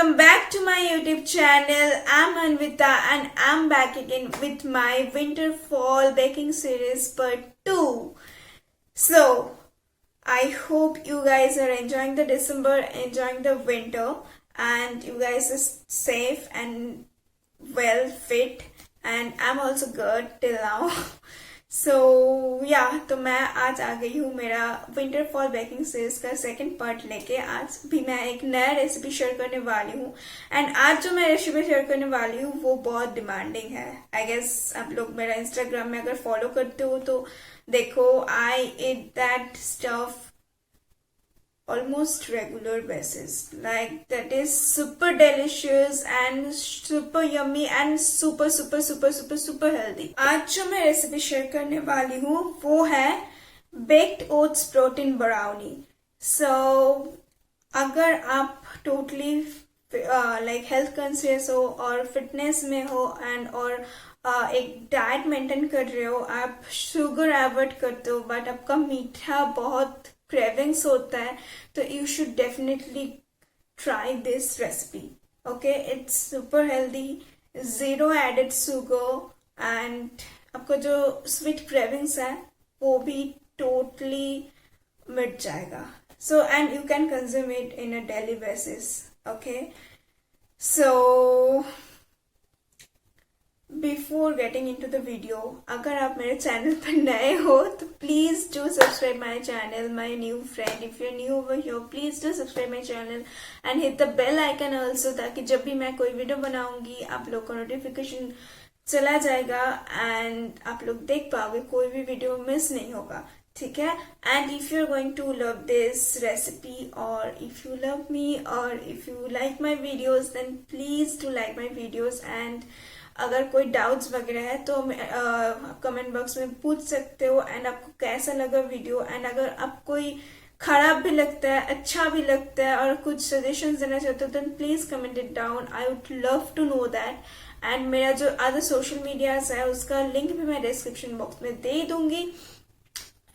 welcome back to my YouTube channel. I'm Annwita and I'm back again with my winter fall baking series part 2. So, I hope you guys are enjoying the December, enjoying the winter, and you guys are safe and well fit, and I'm also good till now. So yeah, तो मैं आज आ गई हूँ मेरा winter fall baking series का second part लेके। आज भी मैं एक नया रेसिपी शेयर करने वाली हूँ एंड आज जो मैं रेसिपी शेयर करने वाली हूँ वो बहुत डिमांडिंग है। आई गेस आप लोग मेरा इंस्टाग्राम में अगर फॉलो करते हो तो देखो, I eat that stuff almost regular basis, like that is super delicious and super yummy and super healthy. आज जो मैं रेसिपी शेयर करने वाली हूँ वो है baked oats protein brownie. So अगर आप totally like health conscious हो और fitness में हो and और एक डाइट मेंटेन कर रहे हो, आप शुगर अवॉइड करते हो बट आपका मीठा बहुत क्रेविंग्स होता है, तो you should definitely try this recipe. Okay, it's super healthy, zero added sugar and आपका जो स्वीट क्रेविंग्स है वो भी टोटली मिट जाएगा. So and you can consume it in a daily basis. Okay, so before getting into the video, अगर आप मेरे चैनल पर नए हो तो please do subscribe my channel. My new friend, if you new over here, please do subscribe my channel and hit the bell icon also, ताकि जब भी मैं कोई वीडियो बनाऊंगी आप लोग को नोटिफिकेशन चला जाएगा एंड आप लोग देख पाओगे, कोई भी वीडियो मिस नहीं होगा. ठीक है? And if you are going to love this recipe और इफ यू लव मी और if you like my videos, then please do like my videos. And अगर कोई डाउट्स वगैरह है तो आप कमेंट बॉक्स में पूछ सकते हो एंड आपको कैसा लगा वीडियो, एंड अगर आप कोई खराब भी लगता है, अच्छा भी लगता है और कुछ सजेशंस देना चाहते हो, then please comment it down. I would love to know that. And मेरा जो अदर सोशल मीडियाज है उसका लिंक भी मैं डिस्क्रिप्शन बॉक्स में दे दूंगी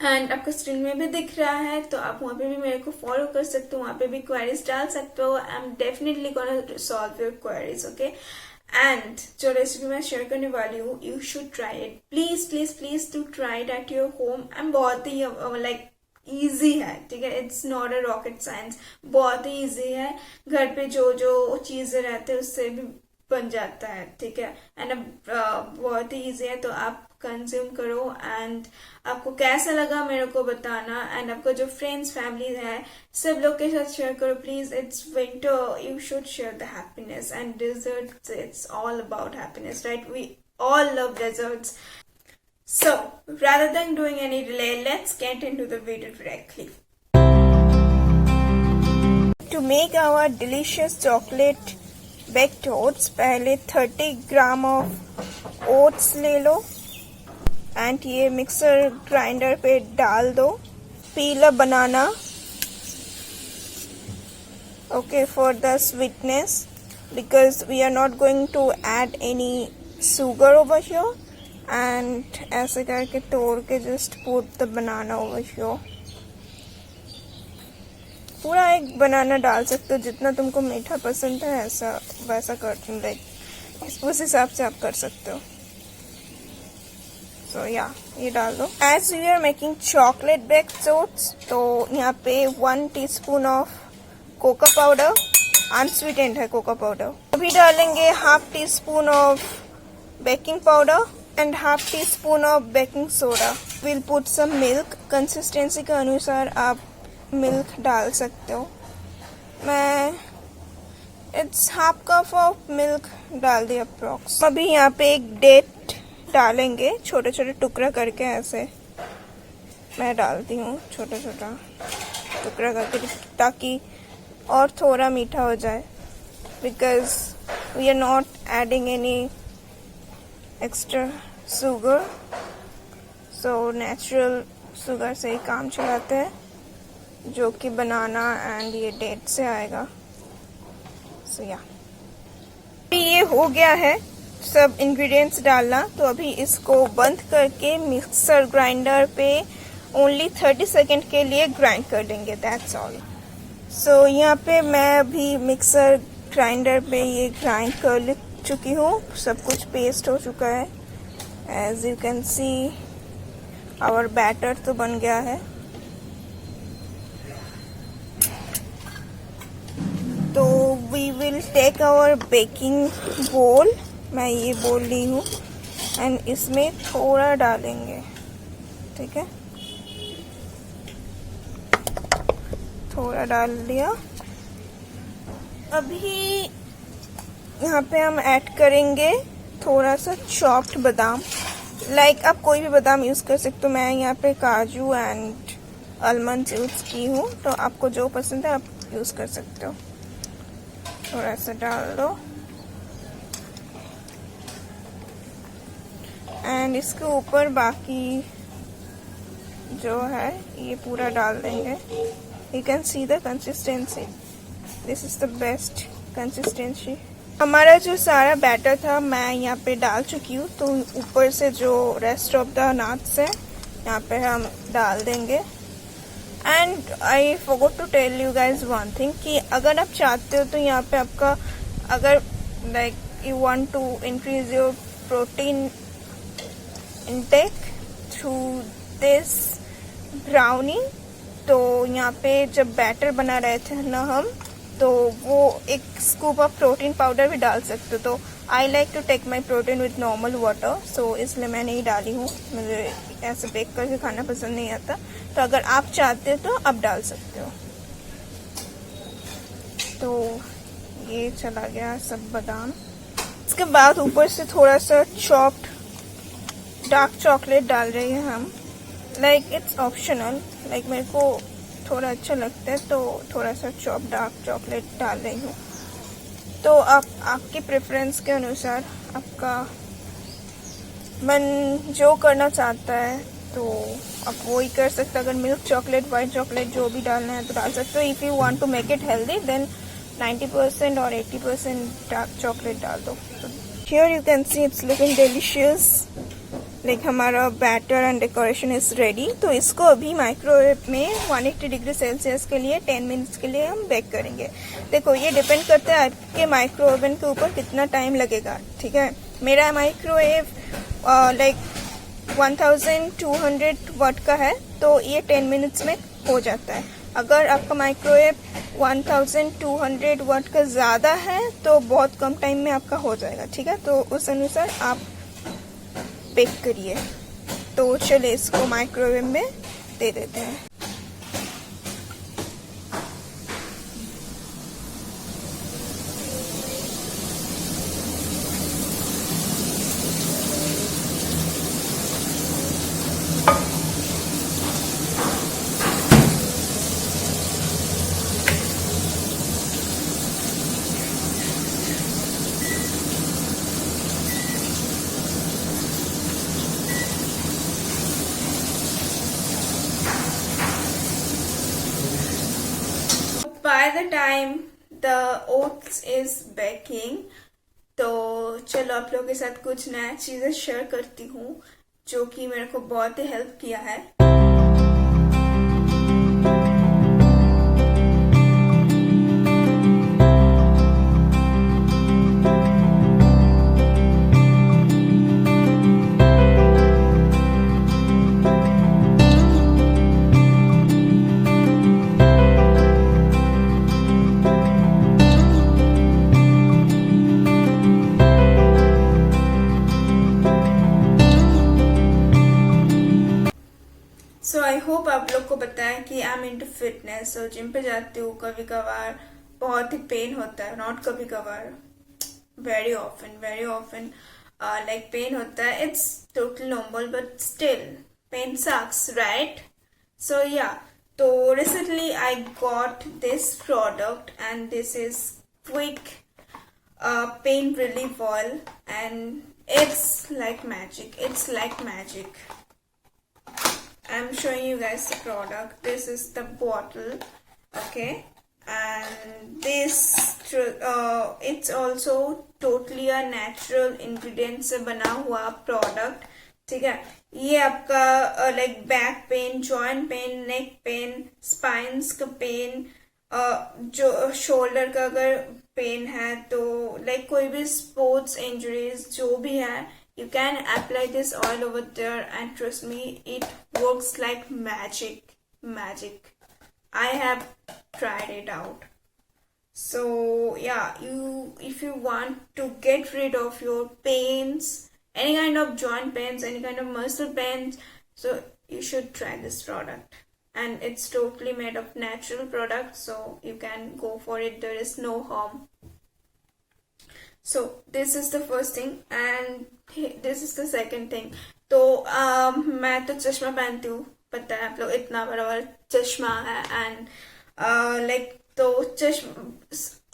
एंड आपको स्क्रीन में भी दिख रहा है, तो आप वहाँ पे भी मेरे को फॉलो कर सकते हो, वहाँ पे भी क्वेरीज डाल सकते हो. I am definitely gonna solve your queries. Okay, and जो रेसिपी मैं शेयर करने वाली हूँ, you should try it. Please please please to try it at your home. And बहुत ही लाइक इजी है. ठीक है, it's not a rocket science, बहुत ही इजी है. घर पे जो जो चीजें रहते हैं उससे भी बन जाता है. ठीक है, एंड बहुत ही इजी है, तो आप कंज्यूम करो एंड आपको कैसा लगा मेरे को बताना. एंड आपको जो फ्रेंड्स फैमिली है सब लोग के साथ शेयर करो please. It's winter, you should share the happiness and desserts. It's all about happiness, right? We all love desserts. So rather than doing any delay, let's get into the video directly. To make our delicious chocolate baked oats, पहले 30 gram of oats ले लो and ये mixer grinder पे डाल दो. पील अ बनाना, okay, for the sweetness, because we are not going to add any sugar over here. And ऐसे करके तोड़ के just put the banana over here. पूरा एक बनाना डाल सकते हो, जितना तुमको मीठा पसंद है ऐसा वैसा कर, लाइक उस हिसाब से आप कर सकते हो. तो या ये डाल दो. As we are making chocolate baked oats, तो यहाँ पे 1 teaspoon of cocoa powder, unsweetened है कोको पाउडर. अभी डालेंगे half teaspoon of baking powder and half teaspoon of baking soda. Will put some milk. Consistency के अनुसार आप milk डाल सकते हो. मैं it's half cup of milk डाल दी अप्रॉक्स. अभी यहाँ पे एक डेट डालेंगे, छोटे छोटे टुकड़ा करके ऐसे मैं डालती हूँ, छोटा छोटा टुकड़ा करके, ताकि और थोड़ा मीठा हो जाए. Because we are not adding any extra sugar, so natural sugar से ही काम चलाते हैं, जो कि बनाना एंड ये डेट से आएगा. सो या ये हो गया है सब इंग्रेडिएंट्स डालना. तो अभी इसको बंद करके मिक्सर ग्राइंडर पे ओनली 30 सेकेंड के लिए ग्राइंड कर देंगे. That's all. सो यहाँ पे मैं अभी मिक्सर ग्राइंडर पे ये ग्राइंड कर चुकी हूँ, सब कुछ पेस्ट हो चुका है। As you can see our batter तो बन गया है। तो we will take our baking bowl, मैं ये बोल ली हूँ, एंड इसमें थोड़ा डालेंगे, ठीक है, थोड़ा डाल दिया। अभी यहाँ पे हम ऐड करेंगे थोड़ा सा चॉप्ड बादाम, लाइक आप कोई भी बादाम यूज़ कर सकते हो। मैं यहाँ पे काजू एंड आलमंड यूज़ की हूँ, तो आपको जो पसंद है आप यूज़ कर सकते हो। थोड़ा सा डाल दो एंड इसके ऊपर बाकी जो है ये पूरा डाल देंगे। You can see the consistency, this is the best consistency. हमारा जो सारा बैटर था मैं यहाँ पे डाल चुकी हूँ, तो ऊपर से जो रेस्ट ऑफ द नट्स है यहाँ पे हम डाल देंगे। And I forgot to tell you guys one thing कि अगर आप चाहते हो तो यहाँ पे आपका, अगर like you want to increase your protein intake through this brownie, तो यहाँ पे जब बैटर बना रहे थे ना हम, तो वो एक स्कूप ऑफ प्रोटीन पाउडर भी डाल सकते हो। तो I like to take my protein with normal water, so इसलिए मैं नहीं डाली हूँ, मुझे ऐसे बेक करके खाना पसंद नहीं आता। तो अगर आप चाहते हो तो आप डाल सकते हो। तो ये चला गया सब बादाम। इसके बाद ऊपर से थोड़ा सा चॉप्ड डार्क चॉकलेट डाल रहे हैं हम, लाइक इट्स ऑप्शनल, लाइक मेरे को थोड़ा अच्छा लगता है तो थोड़ा सा चॉप डार्क चॉकलेट डाल रही हूँ। तो आप आपकी प्रेफरेंस के अनुसार आपका मन जो करना चाहता है तो आप वो ही कर सकते हैं। अगर मिल्क चॉकलेट, वाइट चॉकलेट जो भी डालना है तो डाल सकते हो। If you want to make it healthy then 90% और 80% डार्क चॉकलेट डाल दो। Here you can see it's looking delicious, like हमारा batter and decoration is ready. तो इसको अभी माइक्रोवेव में 180 डिग्री सेल्सियस के लिए 10 मिनट्स के लिए हम बेक करेंगे। देखो ये डिपेंड करता है आपके माइक्रो ओवन के ऊपर कितना टाइम लगेगा, ठीक है। मेरा माइक्रोवेव लाइक 1200 वाट का है, तो ये 10 मिनट्स में हो जाता है। अगर आपका माइक्रोवेव 1200 वाट का ज़्यादा है तो बहुत कम टाइम में आपका हो जाएगा, ठीक है। तो उस अनुसार आप बेक करिए। तो चलिए इसको माइक्रोवेव में दे देते हैं। By the time the oats is baking, तो चलो आप लोगों के साथ कुछ नया चीज़ें शेयर करती हूँ जो कि मेरे को बहुत ही हेल्प किया है। सो आई होप आप लोग को पता है कि आई एम इनटू फिटनेस। और जिम पे जाती हूँ, कभी कभार बहुत ही पेन होता है, नॉट कभी कभार, वेरी ऑफन लाइक पेन होता है। It's totally normal but still pain sucks, right? So yeah, तो recently I got this product and this is quick pain relief oil, and it's like magic. I'm showing you guys the product. This is the bottle, okay, and this it's also totally a natural ingredient से बना हुआ product, ठीक है। ये आपका like back pain, joint pain, neck pain, spines का pen, जो shoulder का अगर पेन है तो लाइक कोई भी स्पोर्ट्स इंजरीज जो भी है, you can apply this oil over there and trust me, it works like magic. I have tried it out. So yeah, if you want to get rid of your pains, any kind of joint pains, any kind of muscle pains, so you should try this product. And it's totally made of natural products, so you can go for it. There is no harm. So this is the first thing and this is the second thing. तो मैं तो चश्मा पहनती हूँ, पता है आप लोग, इतना बड़ा बड़ा चश्मा है एंड लाइक तो चश्मा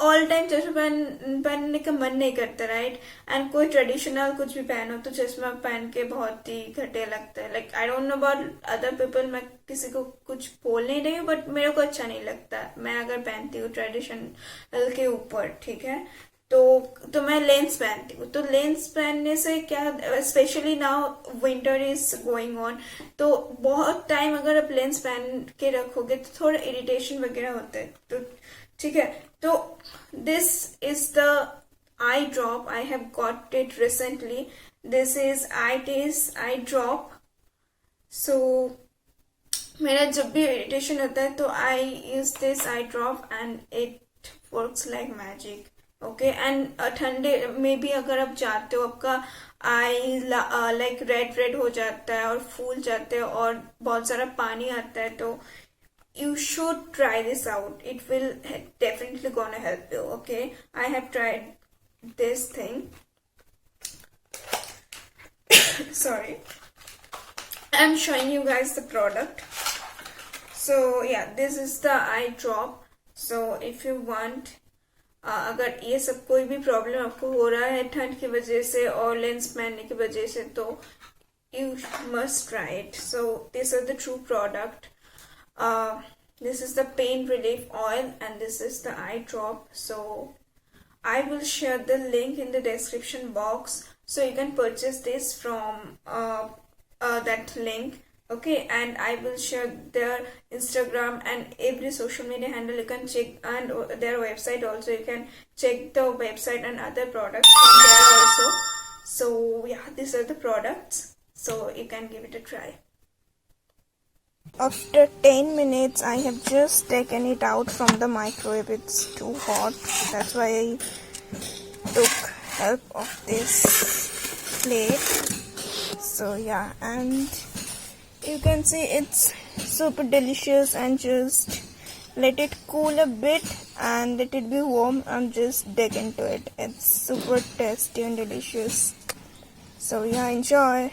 ऑल टाइम चश्मा पहनने का मन नहीं करता, राइट? एंड कोई ट्रेडिशनल कुछ भी पहनो तो चश्मा पहन के बहुत ही घटिया लगता है. Like I don't know about other people, मैं किसी को कुछ बोल नहीं रही हूँ, बट मेरे को अच्छा नहीं लगता मैं अगर पहनती हूँ ट्रेडिशनल के ऊपर, ठीक है? तो मैं लेंस पहनती हूँ. तो लेंस पहनने से क्या, specially now winter is going on, तो बहुत टाइम अगर आप लेंस पहन के रखोगे तो थोड़ा इरिटेशन वगैरह होता है. तो ठीक है, तो this is the eye drop. I have got it recently. This is ITIS eye drop. So मेरा जब भी इरिटेशन होता है तो I use this eye drop and it works like magic. Okay, and ठंडे में भी अगर आप जाते हो, आपका आई लाइक रेड हो जाता है और फूल जाते हैं और बहुत सारा पानी आता है, तो you should try this out. It will definitely gonna help you. Okay, I have tried this thing. Sorry, I'm showing you guys the product. So yeah, this is the eye drop. So if you want, अगर ये सब कोई भी problem आपको हो रहा है ठंड की वजह से और लेंस पहनने की वजह से, तो you must try it. So these are the true product. This is the pain relief oil and this is the eye drop. So I will share the link in the description box, so you can purchase this from that link. Okay, and I will share their Instagram and every social media handle. You can check, and their website also. You can check the website and other products from there also. So yeah, these are the products. So you can give it a try. After 10 minutes, I have just taken it out from the microwave. It's too hot. That's why I took help of this plate. So yeah, and you can see it's super delicious, and just let it cool a bit and let it be warm and just dig into it. It's super tasty and delicious. So yeah, enjoy.